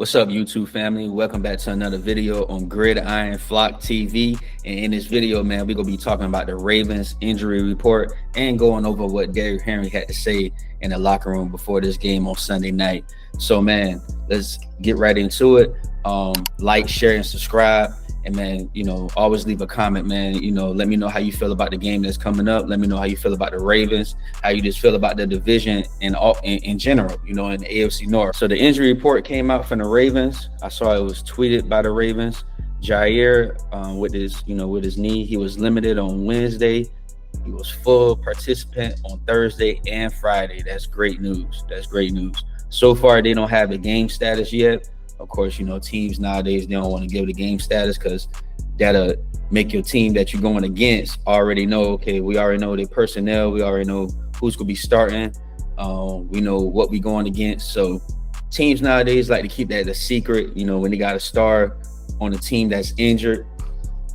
What's up, YouTube family? Welcome back to another video on Gridiron Flock TV. And in this video, man, we're going to be talking about the Ravens injury report and going over what Derrick Henry had to say in the locker room before this game on Sunday night. So, man, let's get right into it. Like, share, and subscribe. And, man, always leave a comment, man. Let me know how you feel about the game that's coming up. Let me know how you feel about the Ravens, how you just feel about the division and in general, in the AFC North. So the injury report came out from the Ravens. I saw it was tweeted by the Ravens. Jaire, with his knee, he was limited on Wednesday. He was full participant on Thursday and Friday. That's great news. That's great news. So far, they don't have the game status yet. Of course, teams nowadays, they don't want to give the game status because that'll make your team that you're going against already know, okay, we already know the personnel. We already know who's going to be starting. We know what we're going against. So teams nowadays like to keep that a secret, when they got a star on a team that's injured.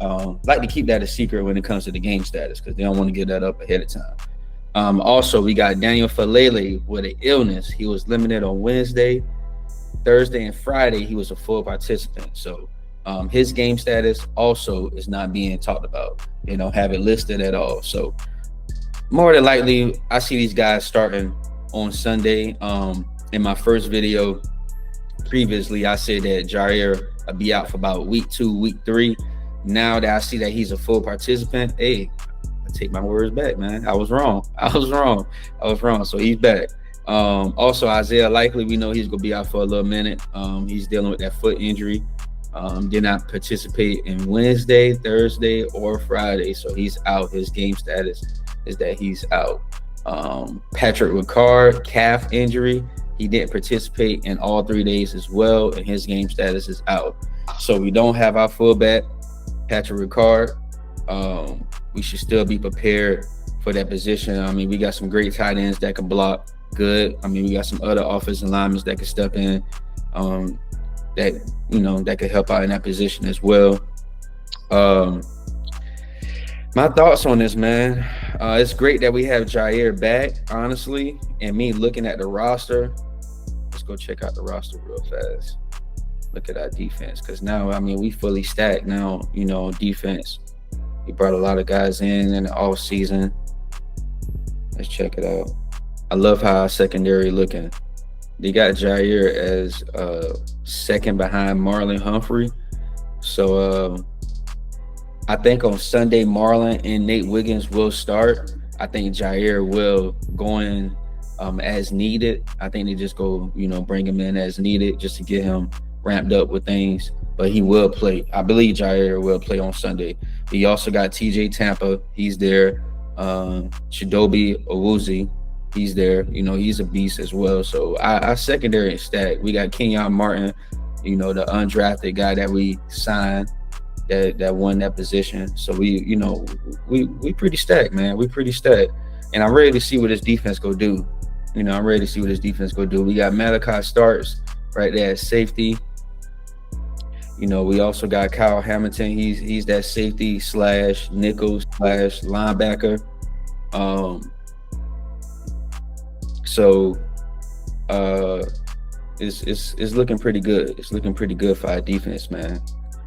Like to keep that a secret when it comes to the game status because they don't want to give that up ahead of time. Also, we got Daniel Falele with an illness. He was limited on Wednesday. Thursday and Friday, he was a full participant. So his game status also is not being talked about. They don't have it listed at all. So more than likely, I see these guys starting on Sunday. In my first video previously, I said that Jaire will be out for about week 2, week 3. Now that I see that he's a full participant, hey, I take my words back, man. I was wrong. So he's back. Also, Isaiah Likely, we know he's going to be out for a little minute. He's dealing with that foot injury. Did not participate in Wednesday, Thursday, or Friday. So he's out. His game status is that he's out. Patrick Ricard, calf injury. He didn't participate in all 3 days as well, and his game status is out. So we don't have our fullback, Patrick Ricard. We should still be prepared for that position. I mean, we got some great tight ends that can block. Good. I mean, we got some other offensive linemen that can step in, that could help out in that position as well. My thoughts on this, man. It's great that we have Jaire back, honestly. And me looking at the roster, let's go check out the roster real fast. Look at our defense, because now, I mean, we fully stacked now. Defense. We brought a lot of guys in the off season. Let's check it out. I love how our secondary looking. They got Jaire as second behind Marlon Humphrey. So I think on Sunday, Marlon and Nate Wiggins will start. I think Jaire will go in as needed. I think they just go, bring him in as needed just to get him ramped up with things. But he will play. I believe Jaire will play on Sunday. We also got TJ Tampa. He's there. Chidobe Awuzie. He's there. He's a beast as well. So our secondary is stacked. We got Kenyon Martin, the undrafted guy that we signed that won that position. So we pretty stacked, man. We pretty stacked. And I'm ready to see what this defense go do. We got Malachi Starks right there at safety. We also got Kyle Hamilton. He's that safety / nickel / linebacker. So it's looking pretty good. It's looking pretty good for our defense, man.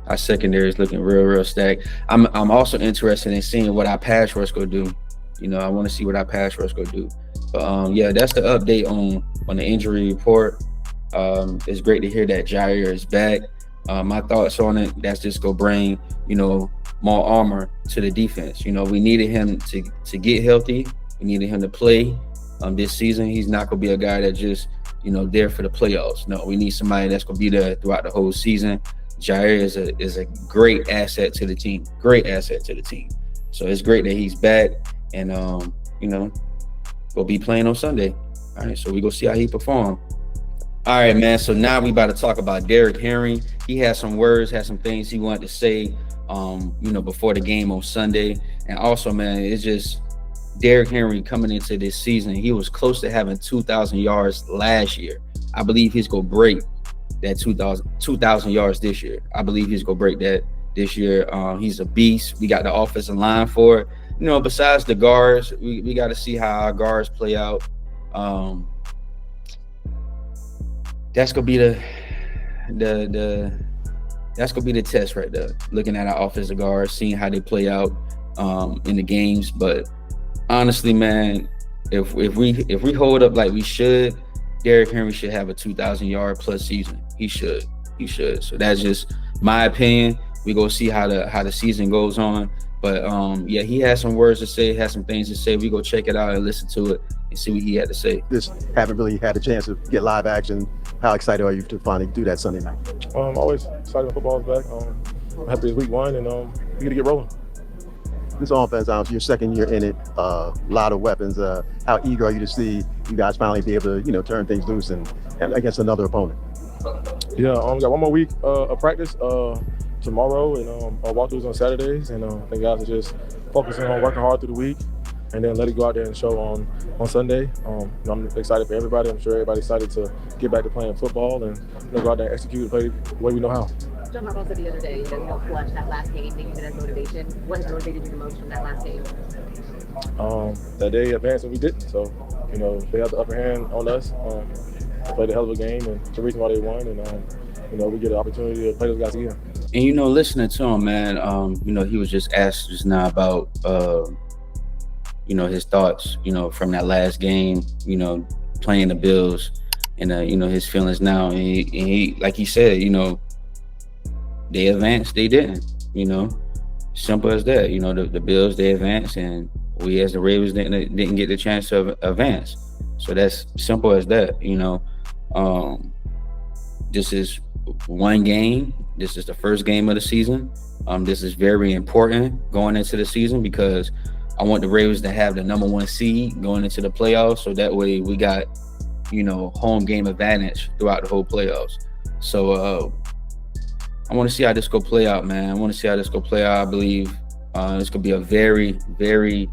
Our secondary is looking real stacked. I'm also interested in seeing what our pass rush go do. I want to see what our pass rush go do. But yeah, that's the update on the injury report. It's great to hear that Jaire is back. My thoughts on it, that's just gonna bring more armor to the defense. We needed him to get healthy. We needed him to play. This season, he's not going to be a guy that just, there for the playoffs. No, we need somebody that's going to be there throughout the whole season. Jaire is a great asset to the team. So it's great that he's back and, will be playing on Sunday. All right, so we go see how he perform. All right, man. So now we about to talk about Derrick Henry. He had some words, had some things he wanted to say, before the game on Sunday. And also, man, it's just Derrick Henry coming into this season. He was close to having 2,000 yards last year. I believe he's going to break that 2,000 yards this year. I believe he's going to break that this year. He's a beast. We got the offensive line for it. Besides the guards, we got to see how our guards play out. That's going to be that's gonna be the test right there. Looking at our offensive guards, seeing how they play out in the games. But honestly, man, if we hold up like we should, Derrick Henry should have a 2,000-yard plus season. He should. So that's just my opinion. We go see how the season goes on. But yeah, he has some words to say, has some things to say. We go check it out and listen to it and see what he had to say. Just haven't really had a chance to get live action. How excited are you to finally do that Sunday night? Always excited when football is back. I'm happy it's week 1 and we get rolling. This offense, your second year in it, a lot of weapons. How eager are you to see you guys finally be able to, turn things loose and against another opponent? Yeah, got one more week of practice tomorrow and our walkthroughs on Saturdays, and the guys are just focusing on working hard through the week and then let it go out there and show on Sunday. I'm excited for everybody. I'm sure everybody's excited to get back to playing football and go out there and execute and play the way we know how. John Harbaugh said the other day, you helped clutch that last game, they use it as motivation. What has motivated you the most from that last game? That they advanced and we didn't. So, they have the upper hand on us. They played a hell of a game, and it's the reason why they won. And we get an opportunity to play those guys again. And listening to him, man, he was just asked just now about his thoughts, from that last game, playing the Bills, and his feelings now. And he like he said, they advanced, they didn't, simple as that. The Bills, they advanced, and we as the Ravens didn't get the chance to advance. So that's simple as that. This is one game. This is the first game of the season. This is very important going into the season because I want the Ravens to have the #1 seed going into the playoffs. So that way we got, home game advantage throughout the whole playoffs. So I want to see how this go play out, man. I believe it's gonna be a very, very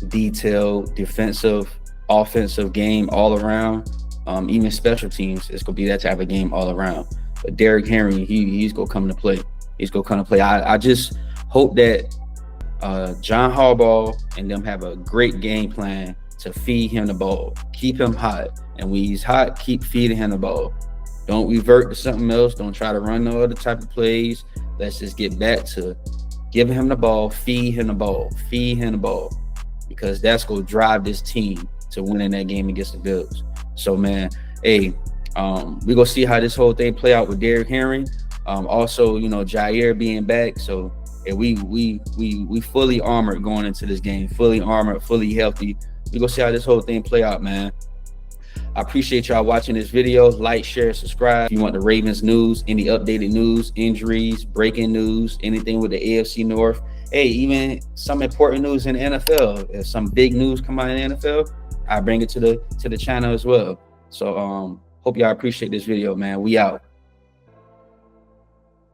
detailed, defensive, offensive game all around. Even special teams, it's gonna be that type of game all around. But Derrick Henry, he's gonna come to play. I just hope that John Harbaugh and them have a great game plan to feed him the ball, keep him hot, and when he's hot, keep feeding him the ball. Don't revert to something else. Don't try to run no other type of plays. Let's just get back to giving him the ball, feed him the ball, because that's gonna drive this team to winning that game against the Bills. So, man, hey, we gonna see how this whole thing play out with Derrick Henry. Also, Jaire being back. So, hey, we fully armored going into this game, fully armored, fully healthy. We gonna see how this whole thing play out, man. I appreciate y'all watching this video. Like, share, subscribe. If you want the Ravens news, any updated news, injuries, breaking news, anything with the AFC North. Hey, even some important news in the NFL. If some big news come out in the NFL, I bring it to the channel as well. So hope y'all appreciate this video, man. We out.